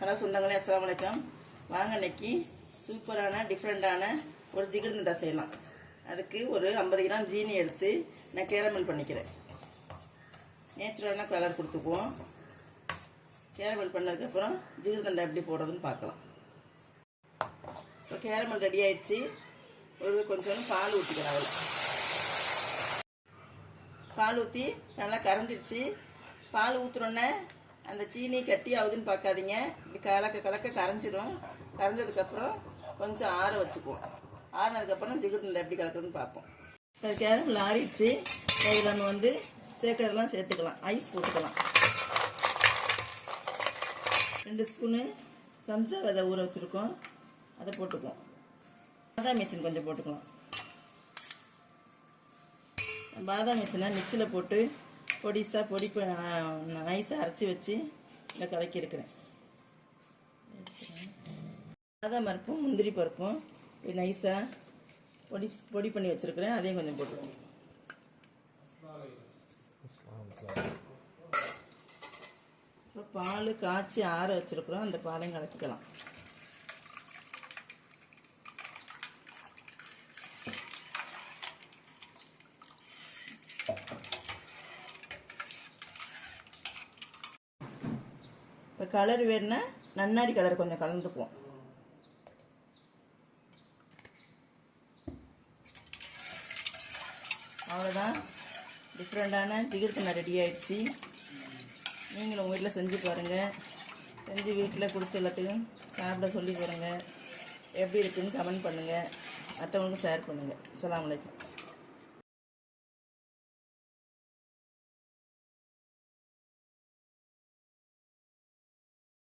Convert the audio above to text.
Hello சொந்தங்களே, அஸ்ஸலாமு அலைக்கும். வாங்க இன்னைக்கு சூப்பரான டிஃப்ரெண்டான ஒரு ஜிகிர்தண்டா செய்யலாம். அதுக்கு ஒரு 50 கிராம் ஜீனி எடுத்து நான் கேரமல் பண்ணிக்கிறேன். நேச்சுரலான கலர் கொடுத்துக்குவோம். கேரமல் பண்ணதுக்கப்புறம் ஜிகிர்தண்டா எப்படி போடுறதுன்னு பார்க்கலாம். இப்போ கேரமல் ரெடி ஆயிடுச்சு. கொஞ்சம் பால் ஊற்றிக்கலாம். அதில் பால் ஊற்றி நல்லா கரைஞ்சிருச்சு. பால் ஊற்றுறோன்னே அந்த சீனி கட்டி ஆகுதுன்னு பார்க்காதீங்க. இப்படி கலக்க கரைஞ்சிடும். கரைஞ்சதுக்கப்புறம் கொஞ்சம் ஆற வச்சுக்குவோம். ஆறினதுக்கப்புறம் ஜிகிர்தண்டா எப்படி கலக்குறதுன்னு பார்ப்போம். இப்போ கேரமல் ஆறிடுச்சு. இதில் நம்ம சேர்க்கறதெல்லாம் சேர்த்துக்கலாம். ஐஸ் போட்டுக்கலாம். 2 ஸ்பூனு சம்சா விதை ஊற வச்சுருக்கோம், அதை போட்டுக்குவோம். பாதாம் மிஷின் கொஞ்சம் போட்டுக்கலாம். பாதாம் மிஷினை மிக்சியில் போட்டு பொடி நைஸாக அரைச்சி வச்சு இதை கலக்கி இருக்கிறேன். பாதாம் பருப்பும் முந்திரி பருப்பும் நைஸாக பொடி பண்ணி வச்சுருக்கிறேன். அதையும் கொஞ்சம் போட்டுருவோம். இப்போ பால் காய்ச்சி ஆற வச்சுருக்குறோம். அந்த பாலையும் கலக்கிக்கலாம். இப்போ கலர் வேணுன்னா நன்னாரி கலர் கொஞ்சம் கலந்துக்குவோம். அவ்வளோதான், டிஃப்ரெண்டான ஜிகிர்தண்டா ரெடி ஆயிடுச்சு. நீங்களும் உங்கள் வீட்டில் செஞ்சு பாருங்கள். செஞ்சு வீட்டில் கொடுத்து எல்லாத்துக்கும் சாப்பிட சொல்லி பாருங்கள். எப்படி இருக்குன்னு கமெண்ட் பண்ணுங்கள். மற்றவங்களுக்கும் ஷேர் பண்ணுங்கள். அஸ்ஸலாமு அலைக்கும்.